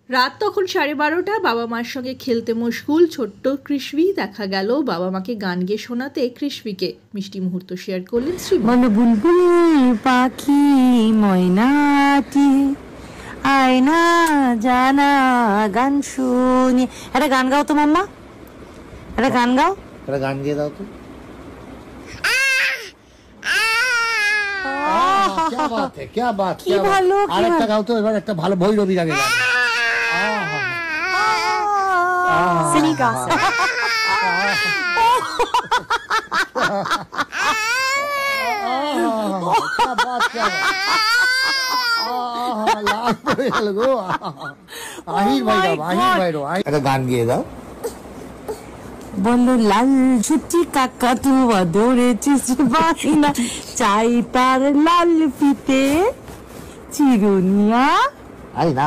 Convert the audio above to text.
রাত তখন 12:30। বাবা মার সঙ্গে খেলতে মশগুল ছোট্ট কৃষ্ণি। দেখা গেল বাবা মাকে গান গেয়ে শোনাতে কৃষ্ণিকে মিষ্টি মুহূর্ত শেয়ার করলেন শ্রী। বলো বুলবুল পাখি ময়নাটি আয়না জানা গান শুনি। একটা গান গাও তো মাম্মা, একটা গান গাও, একটা গান গিয়ে দাও তো। क्या बात কি ভালো, আরেকটা গাও তো এবার, একটা ভালো ভৈরবী গানে গাও। একটা গান গিয়ে দাও। বলো লাল ঝুটি কাকা তুয়া ধরেছিস বাসিনা, চাই তার লাল ফিতে চিরুনিয়া। আরে না